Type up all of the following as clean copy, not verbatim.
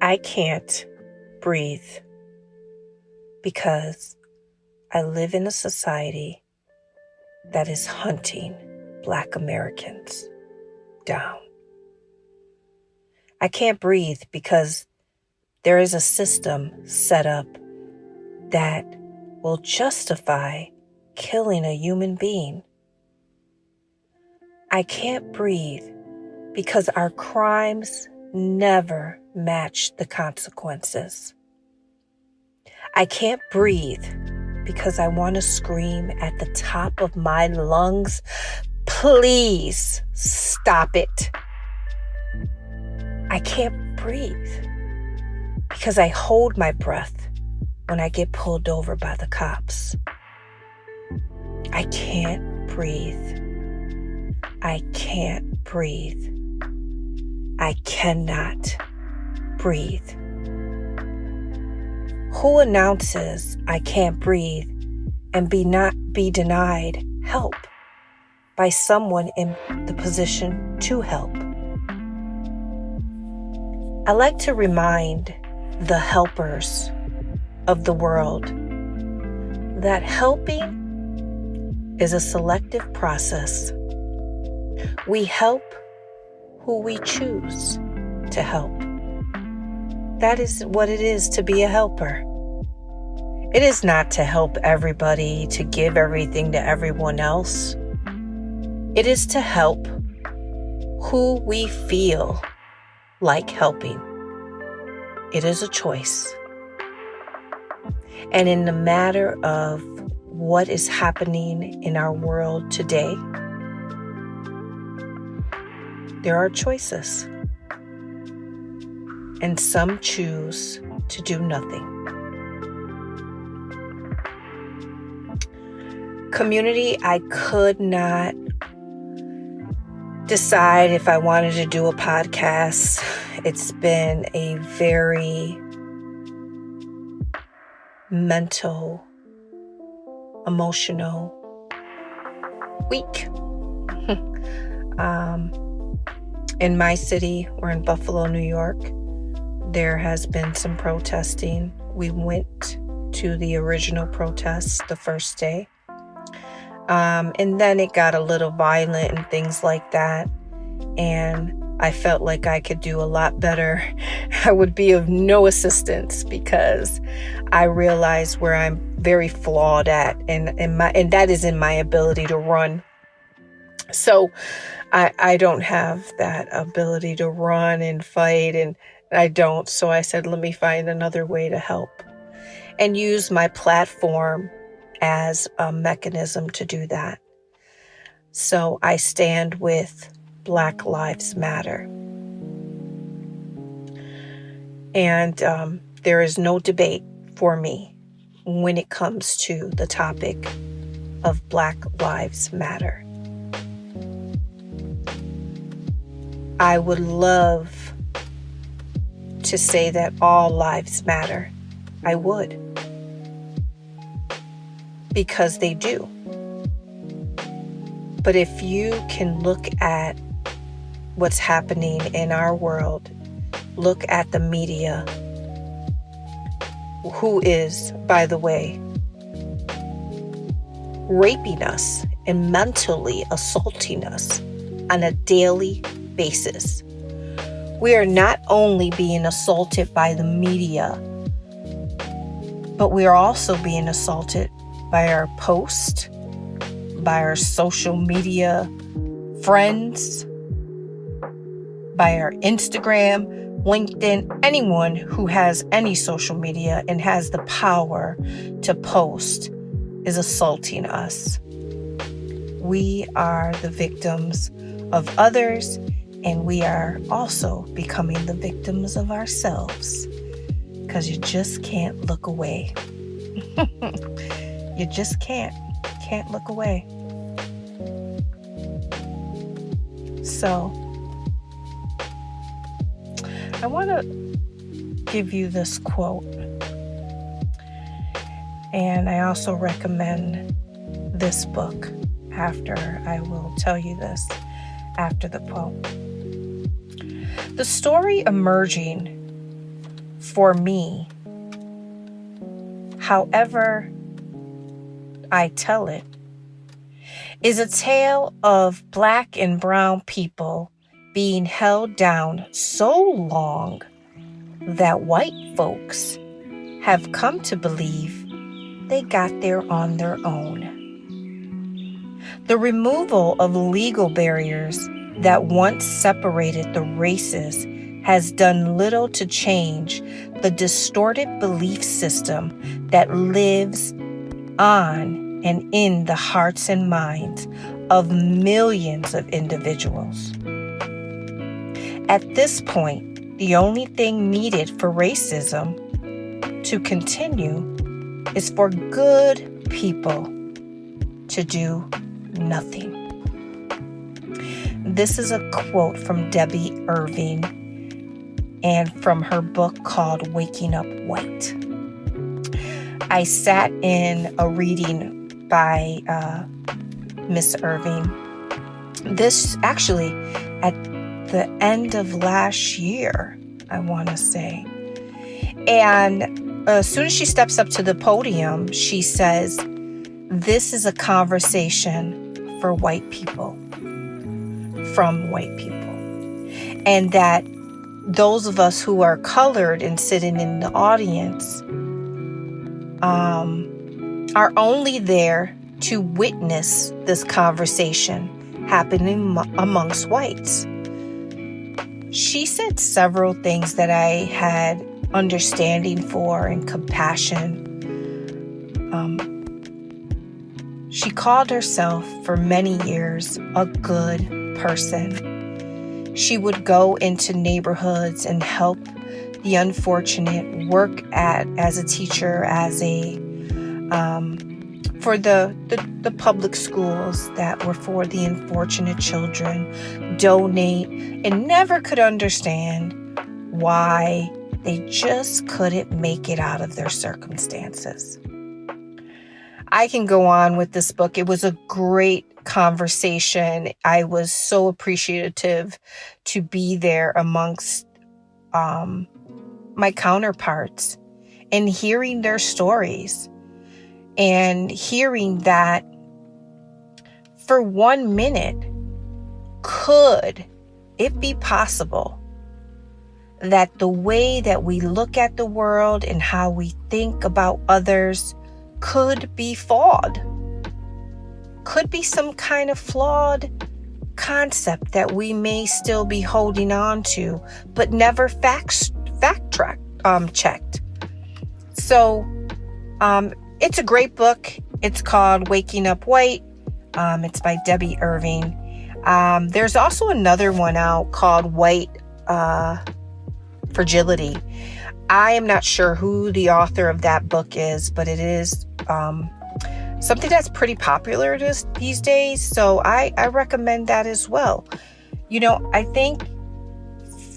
I can't breathe because I live in a society that is hunting Black Americans down. I can't breathe because there is a system set up that will justify killing a human being. I can't breathe because our crimes never match the consequences. I can't breathe because I want to scream at the top of my lungs, please stop it. I can't breathe because I hold my breath when I get pulled over by the cops. I can't breathe. I can't breathe. I cannot breathe. Who announces I can't breathe and be denied help by someone in the position to help? I like to remind the helpers of the world that helping is a selective process. We help who we choose to help. That is what it is to be a helper. It is not to help everybody, to give everything to everyone else. It is to help who we feel like helping. It is a choice. And in the matter of what is happening in our world today, there are choices. And some choose to do nothing. Community, I could not decide if I wanted to do a podcast. It's been a very mental, emotional week. In my city, we're in Buffalo, New York. There has been some protesting. We went to the original protest the first day. And then it got a little violent and things like that. And I felt like I could do a lot better. I would be of no assistance because I realized where I'm very flawed at, and that is in my ability to run. So I don't have that ability to run and fight, and I don't. So I said, let me find another way to help and use my platform as a mechanism to do that. So I stand with Black Lives Matter. And there is no debate for me when it comes to the topic of Black Lives Matter. I would love to say that all lives matter. I would. Because they do. But if you can look at what's happening in our world, look at the media, who is, by the way, raping us and mentally assaulting us on a daily basis. We are not only being assaulted by the media, but we are also being assaulted by our posts, by our social media friends, by our Instagram, LinkedIn, anyone who has any social media and has the power to post is assaulting us. We are the victims of others, and we are also becoming the victims of ourselves, because you just can't look away. You just can't look away. So I want to give you this quote, and I also recommend this book after I will tell you this after the quote. The story emerging for me, however I tell it, is a tale of Black and brown people being held down so long that white folks have come to believe they got there on their own. The removal of legal barriers that once separated the races has done little to change the distorted belief system that lives on and in the hearts and minds of millions of individuals. At this point, the only thing needed for racism to continue is for good people to do nothing. This is a quote from Debbie Irving and from her book called Waking Up White. I sat in a reading by Miss Irving. This actually at the end of last year, I want to say. And as soon as she steps up to the podium, she says, "This is a conversation for white people, from white people." And that those of us who are colored and sitting in the audience are only there to witness this conversation happening amongst whites. She said several things that I had understanding for and compassion. She called herself for many years a good person. She would go into neighborhoods and help the unfortunate, work as a teacher, as a for the public schools that were for the unfortunate children, donate, and never could understand why they just couldn't make it out of their circumstances. I can go on with this book. It was a great conversation. I was so appreciative to be there amongst my counterparts and hearing their stories and hearing that for 1 minute, could it be possible that the way that we look at the world and how we think about others could be flawed? Could be some kind of flawed concept that we may still be holding on to, but never checked. So, it's a great book. It's called Waking Up White. It's by Debbie Irving. There's also another one out called White Fragility. I am not sure who the author of that book is, but it is something that's pretty popular these days. So I recommend that as well. You know, I think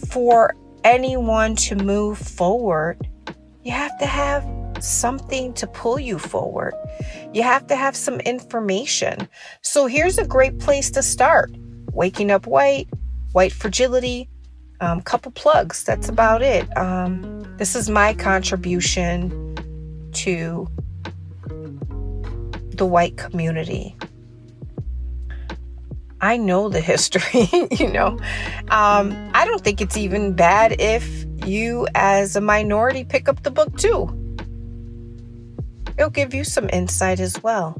for anyone to move forward, you have to have something to pull you forward. You have to have some information. So here's a great place to start. Waking Up White, White Fragility, couple plugs. That's about it. This is my contribution to the white community. I know the history, I don't think it's even bad if you as a minority pick up the book too. It'll give you some insight as well.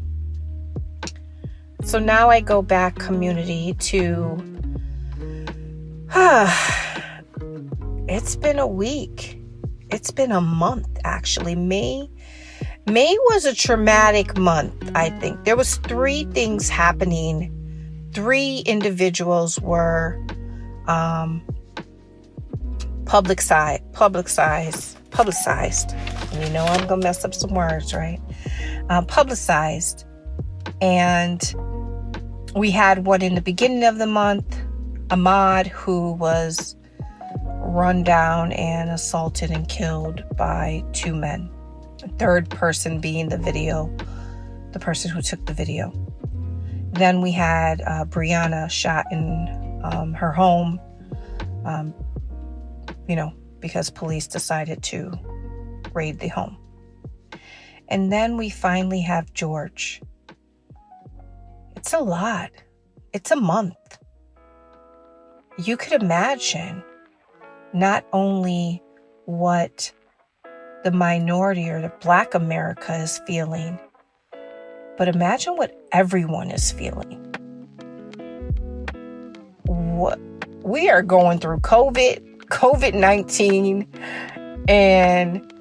So now I go back, community, to it's been a week. It's been a month, actually. May was a traumatic month, I think. There was 3 things happening. 3 individuals were publicized. You know I'm going to mess up some words, right? Publicized. And we had one in the beginning of the month, Ahmaud, who was run down and assaulted and killed by 2 men. The third person being the person who took the video. Then we had Breonna shot in her home, because police decided to raid the home. And then we finally have George. It's a lot. It's a month. You could imagine not only what the minority or the Black America is feeling, but imagine what everyone is feeling. What we are going through COVID-19, and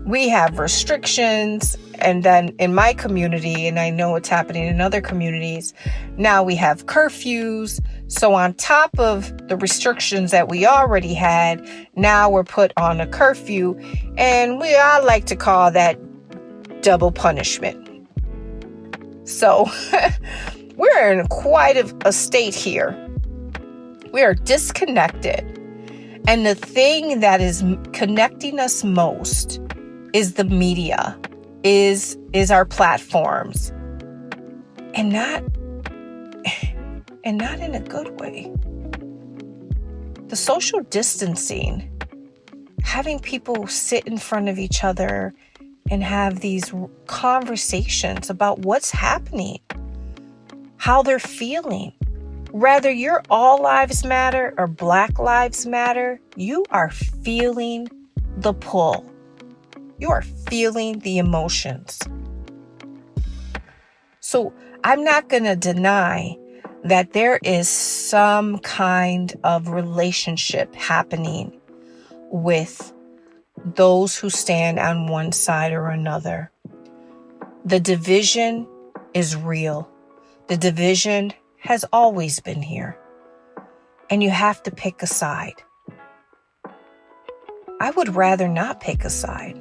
we have restrictions. And then in my community, and I know it's happening in other communities, now we have curfews. So on top of the restrictions that we already had, now we're put on a curfew. And I like to call that double punishment. So we're in quite a state here. We are disconnected. And the thing that is connecting us most is the media, is our platforms, and not in a good way. The social distancing, having people sit in front of each other and have these conversations about what's happening, how they're feeling. Whether you're All Lives Matter or Black Lives Matter, you are feeling the pull. You are feeling the emotions. So I'm not going to deny that there is some kind of relationship happening with those who stand on one side or another. The division is real. The division has always been here. And you have to pick a side. I would rather not pick a side.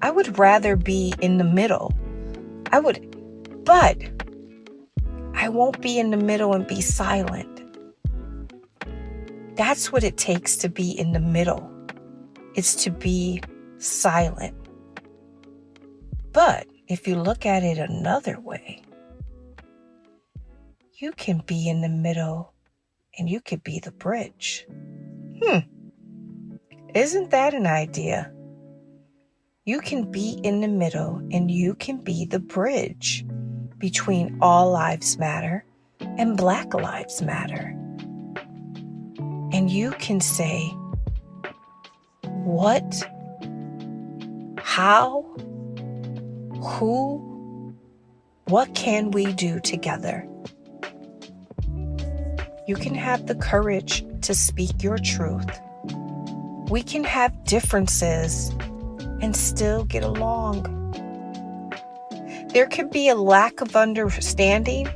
I would rather be in the middle. But I won't be in the middle and be silent. That's what it takes to be in the middle. It's to be silent. But if you look at it another way, you can be in the middle and you could be the bridge. Isn't that an idea? You can be in the middle and you can be the bridge between All Lives Matter and Black Lives Matter. And you can say, what, how, who, what can we do together? You can have the courage to speak your truth. We can have differences and still get along. There can be a lack of understanding,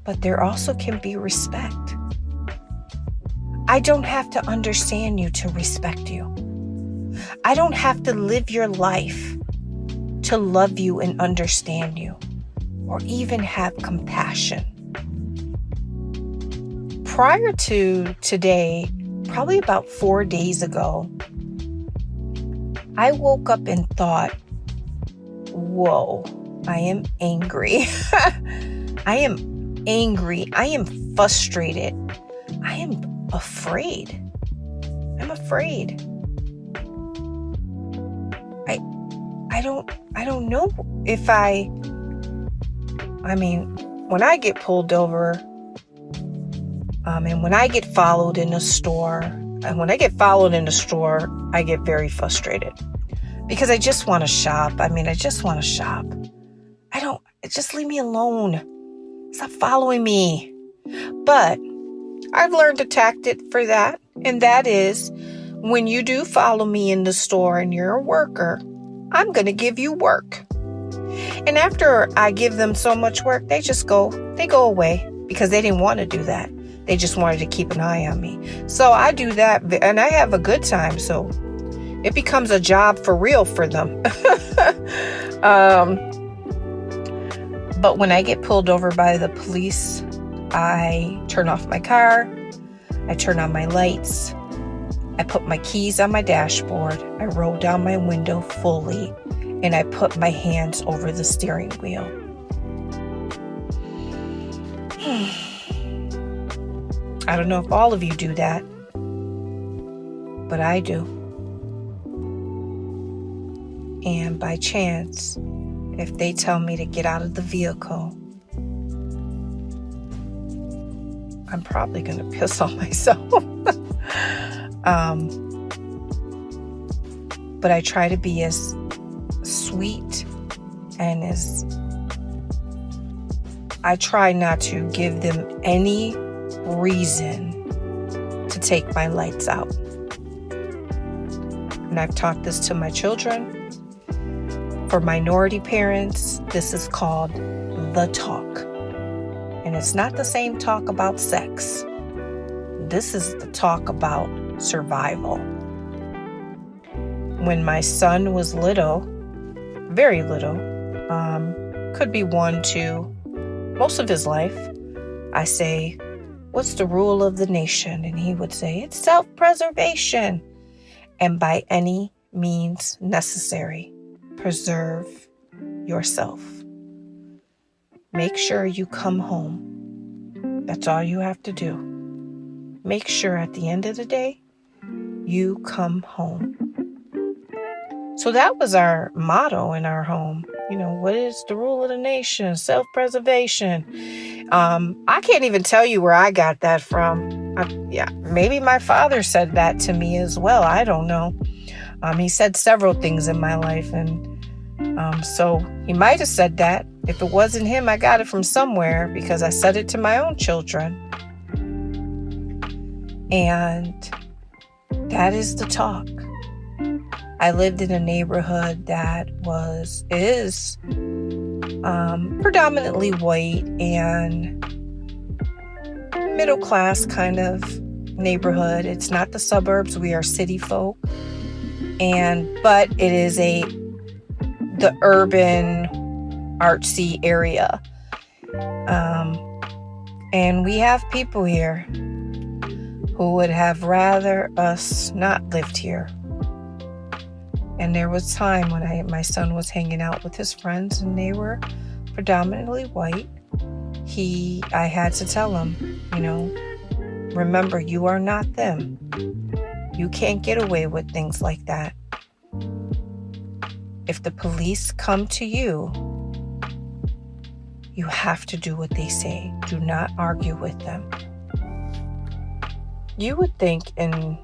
but there also can be respect. I don't have to understand you to respect you. I don't have to live your life to love you and understand you, or even have compassion. Prior to today, probably about 4 days ago, I woke up and thought, whoa, I am angry. I am angry. I am frustrated. I am afraid. I'm afraid. I don't know if when I get pulled over, and when I get followed in a store, I get very frustrated because I just want to shop. I just want to shop. Just leave me alone. Stop following me. But I've learned a tactic for that. And that is, when you do follow me in the store and you're a worker, I'm going to give you work. And after I give them so much work, they go away because they didn't want to do that. They just wanted to keep an eye on me. So I do that and I have a good time. So it becomes a job for real for them. But when I get pulled over by the police, I turn off my car. I turn on my lights. I put my keys on my dashboard. I roll down my window fully, and I put my hands over the steering wheel. I don't know if all of you do that, but I do. And by chance, if they tell me to get out of the vehicle, I'm probably going to piss on myself. But I try to be as sweet and I try not to give them any reason to take my lights out. And I've taught this to my children. For minority parents, this is called the talk. And it's not the same talk about sex. This is the talk about survival. When my son was little, very little, could be 1, 2, most of his life, I say, what's the rule of the nation? And he would say, it's self-preservation. And by any means necessary, preserve yourself. Make sure you come home. That's all you have to do. Make sure at the end of the day, you come home. So that was our motto in our home. What is the rule of the nation? Self-preservation. I can't even tell you where I got that from. Maybe my father said that to me as well. I don't know. He said several things in my life. And so he might have said that. If it wasn't him, I got it from somewhere because I said it to my own children. And that is the talk. I lived in a neighborhood that is predominantly white and middle class kind of neighborhood. It's not the suburbs. We are city folk. But it is the urban artsy area. And we have people here who would have rather us not lived here. And there was time when my son was hanging out with his friends and they were predominantly white. I had to tell him, remember, you are not them. You can't get away with things like that. If the police come to you, you have to do what they say. Do not argue with them. You would think in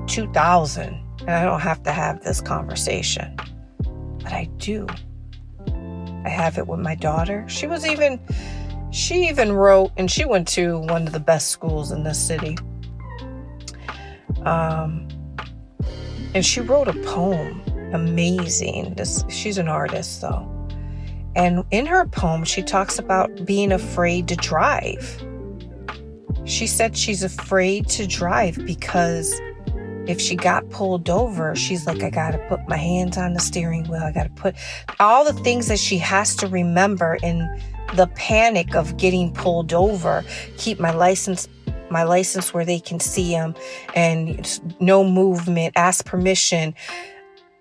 2000, and I don't have to have this conversation, but I do. I have it with my daughter. She even wrote, and she went to one of the best schools in the city. And she wrote a poem, amazing. She's an artist though. And in her poem, she talks about being afraid to drive. She said she's afraid to drive because if she got pulled over, she's like, I got to put my hands on the steering wheel. I got to put all the things that she has to remember in the panic of getting pulled over. Keep my license where they can see him and no movement, ask permission.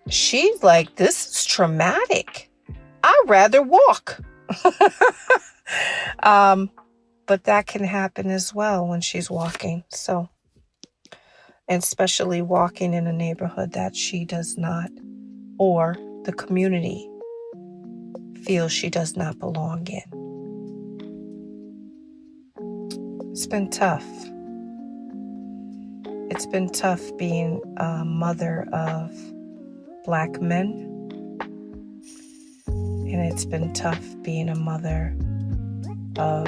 She's like, this is traumatic. I'd rather walk. But that can happen as well when she's walking. So, and especially walking in a neighborhood that she does not, or the community feels she does not belong in. It's been tough. It's been tough being a mother of Black men. And it's been tough being a mother of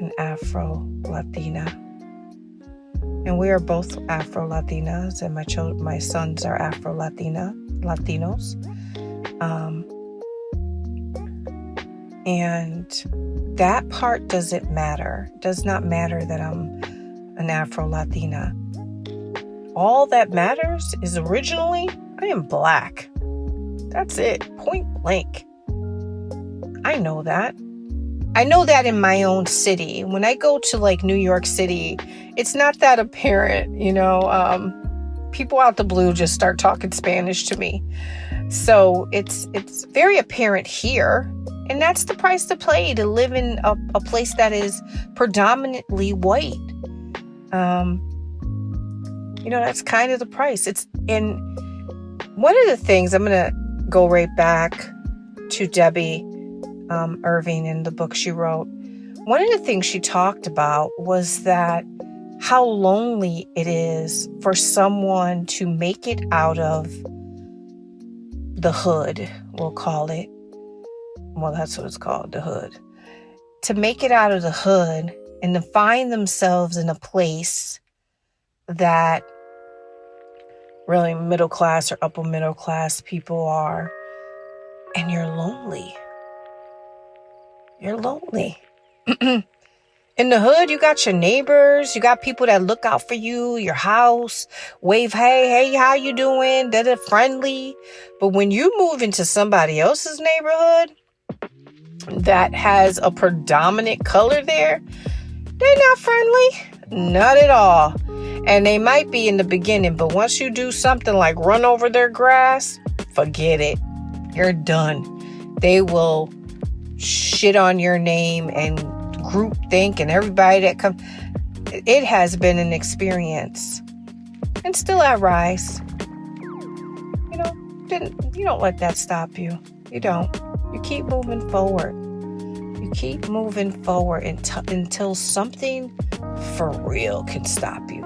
an Afro-Latina. And we are both Afro-Latinas, and my sons are Latinos. And that part doesn't matter. It does not matter that I'm an Afro-Latina. All that matters is originally I am Black. That's it. Point blank. I know that. I know that in my own city. When I go to like New York City, it's not that apparent, people out the blue just start talking Spanish to me. So it's very apparent here. And that's the price to pay to live in a place that is predominantly white. That's kind of the price. And one of the things, I'm going to go right back to Debbie Irving in the book she wrote. One of the things she talked about was that how lonely it is for someone to make it out of the hood, we'll call it. Well, that's what it's called, the hood. To make it out of the hood and to find themselves in a place that really middle class or upper middle class people are, and you're lonely. You're lonely. In the hood, you got your neighbors, you got people that look out for you, your house, wave, hey, how you doing? They're friendly. But when you move into somebody else's neighborhood that has a predominant color there, they're not friendly. Not at all. And they might be in the beginning, but once you do something like run over their grass, forget it. You're done. They will shit on your name and group think and everybody that comes. It has been an experience. And still at Rise, you don't let that stop you. You don't. You keep moving forward. You keep moving forward until something for real can stop you.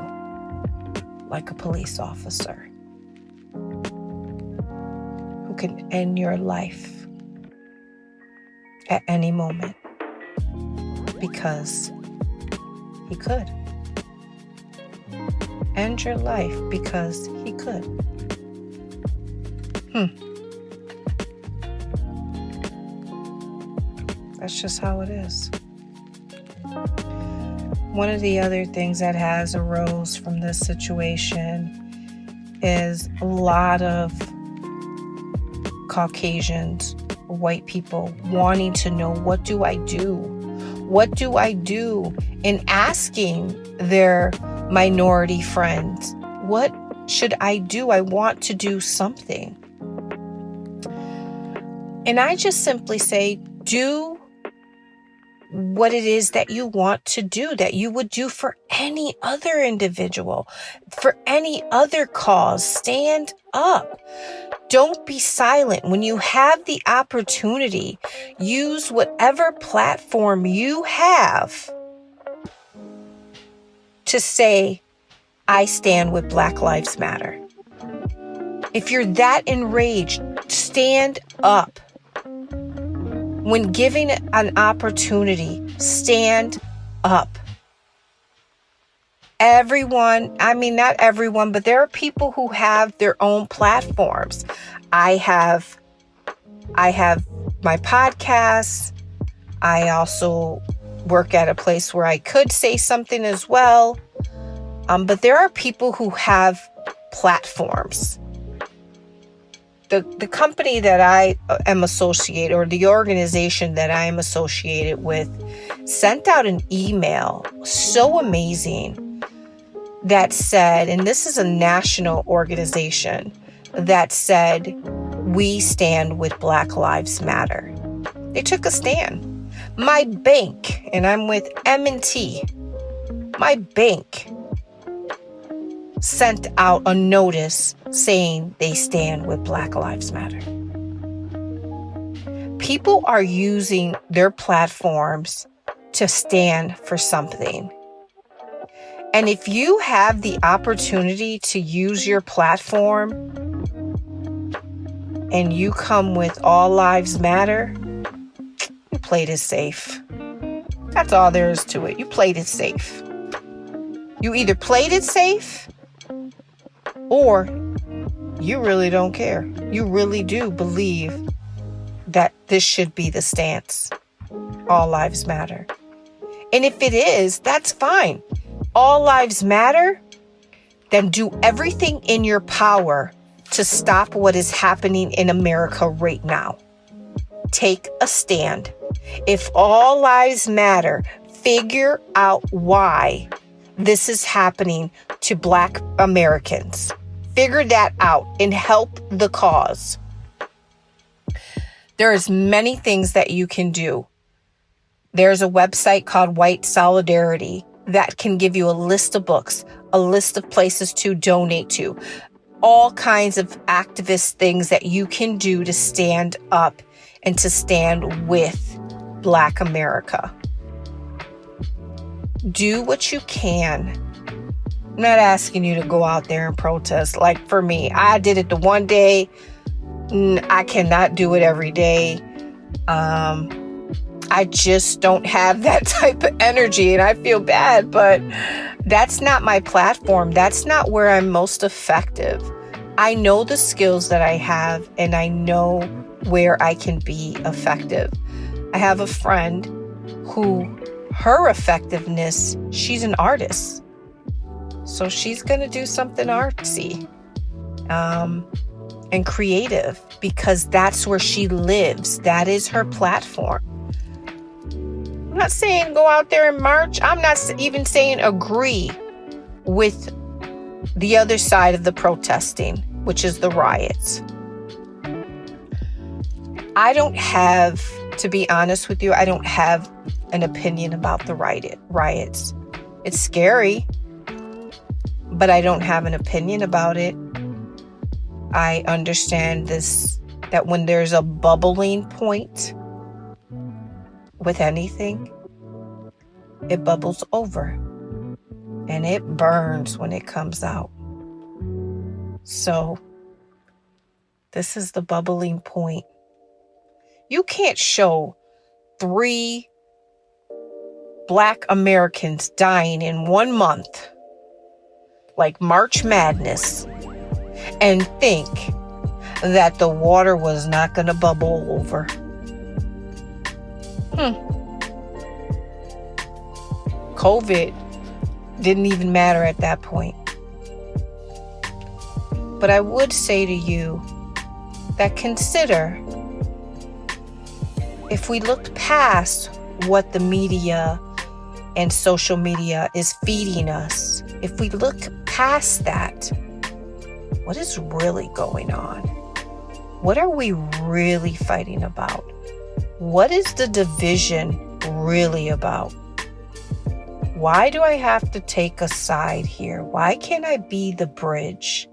Like a police officer who can end your life at any moment because he could. End your life because he could. That's just how it is. One of the other things that has arose from this situation is a lot of Caucasians, white people, wanting to know, what do I do? What do I do? And asking their minority friends, what should I do? I want to do something. And I just simply say, do what it is that you want to do, that you would do for any other individual, for any other cause. Stand up. Don't be silent. When you have the opportunity, use whatever platform you have to say, I stand with Black Lives Matter. If you're that enraged, stand up. When given an opportunity, stand up. Everyone, not everyone, but there are people who have their own platforms. I have my podcast. I also work at a place where I could say something as well. But there are people who have platforms. The company that I am associated, or the organization that I am associated with, sent out an email so amazing that said, and this is a national organization, that said, we stand with Black Lives Matter. They took a stand. My bank, and I'm with M&T, my bank sent out a notice saying they stand with Black Lives Matter. People are using their platforms to stand for something. And if you have the opportunity to use your platform and you come with All Lives Matter, you played it safe. That's all there is to it. You played it safe. You either played it safe or you really don't care. You really do believe that this should be the stance. All lives matter. And if it is, that's fine. All lives matter. Then do everything in your power to stop what is happening in America right now. Take a stand. If all lives matter, figure out why this is happening to Black Americans. Figure that out and help the cause. There is many things that you can do. There's a website called White Solidarity that can give you a list of books, a list of places to donate to, all kinds of activist things that you can do to stand up and to stand with Black America. Do what you can. I'm not asking you to go out there and protest. Like for me, I did it the one day. I cannot do it every day. I just don't have that type of energy, and I feel bad, but that's not my platform. That's not where I'm most effective. I know the skills that I have, and I know where I can be effective. I have a friend who, her effectiveness, she's an artist. So she's going to do something artsy and creative, because that's where she lives. That is her platform. I'm not saying go out there and march. I'm not even saying agree with the other side of the protesting, which is the riots. I don't have, to be honest with you, I don't have an opinion about the riots. It's scary, but I don't have an opinion about it. I understand this, that when there's a bubbling point with anything, it bubbles over and it burns when it comes out. So this is the bubbling point. You can't show 3 Black Americans dying in 1 month, like March Madness, and think that the water was not going to bubble over. COVID didn't even matter at that point. But I would say to you that consider, if we looked past what the media and social media is feeding us, if we look past that, what is really going on? What are we really fighting about? What is the division really about? Why do I have to take a side here? Why can't I be the bridge?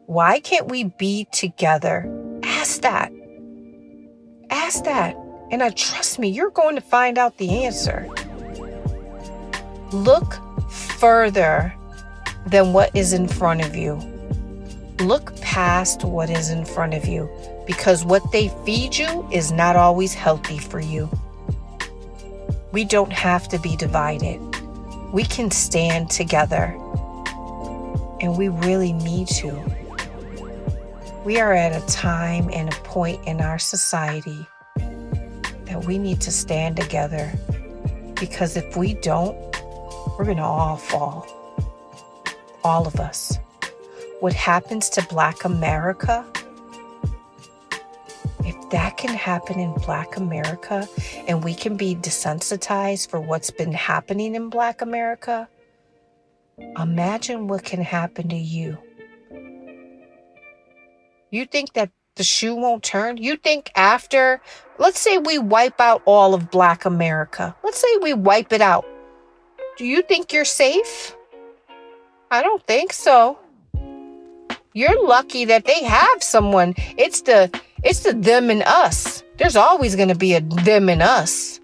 Why can't we be together? Ask that. Ask that. And trust me, you're going to find out the answer. Look further than what is in front of you. Look past what is in front of you, because what they feed you is not always healthy for you. We don't have to be divided. We can stand together, and we really need to. We are at a time and a point in our society that we need to stand together, because if we don't, we're going to all fall. All of us. What happens to Black America, if that can happen in Black America and we can be desensitized for what's been happening in Black America, imagine what can happen to you. You think that the shoe won't turn? You think after, let's say we wipe out all of Black America. Let's say we wipe it out. Do you think you're safe? I don't think so. You're lucky that they have someone. It's the them and us. There's always going to be a them and us.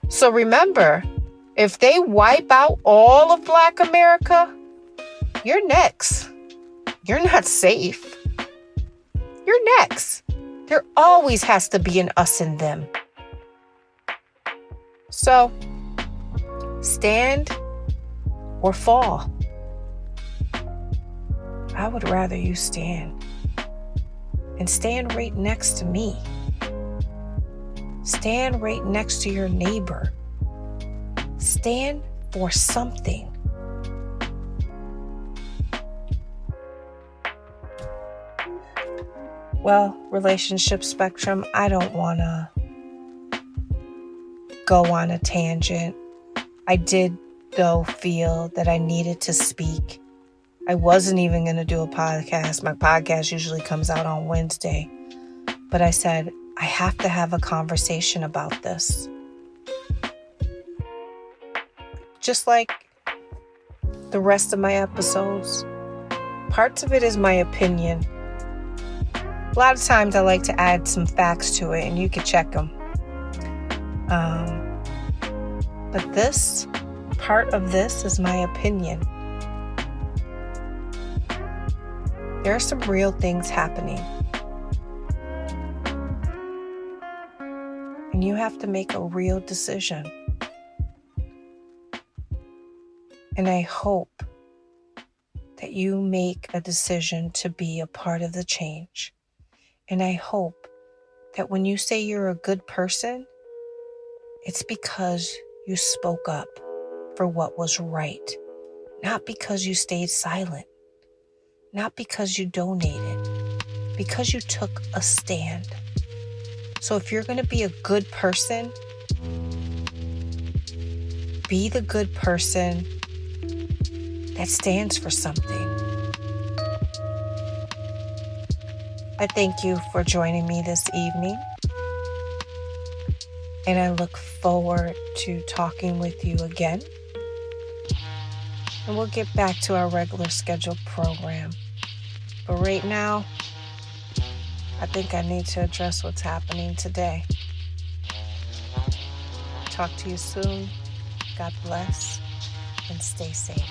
So remember, if they wipe out all of Black America, you're next. You're not safe. You're next. There always has to be an us and them. So, stand or fall. I would rather you stand. And stand right next to me. Stand right next to your neighbor. Stand for something. Well, relationship spectrum, I don't want to go on a tangent. I did, though, feel that I needed to speak. I wasn't even going to do a podcast. My podcast usually comes out on Wednesday. But I said, I have to have a conversation about this. Just like the rest of my episodes. Parts of it is my opinion. A lot of times I like to add some facts to it, and you can check them. But this part of this is my opinion. There are some real things happening. And you have to make a real decision. And I hope that you make a decision to be a part of the change. And I hope that when you say you're a good person, it's because you spoke up for what was right, not because you stayed silent, not because you donated, because you took a stand. So if you're going to be a good person, be the good person that stands for something. I thank you for joining me this evening, and I look forward to talking with you again. And we'll get back to our regular scheduled program. But right now, I think I need to address what's happening today. Talk to you soon. God bless, and stay safe.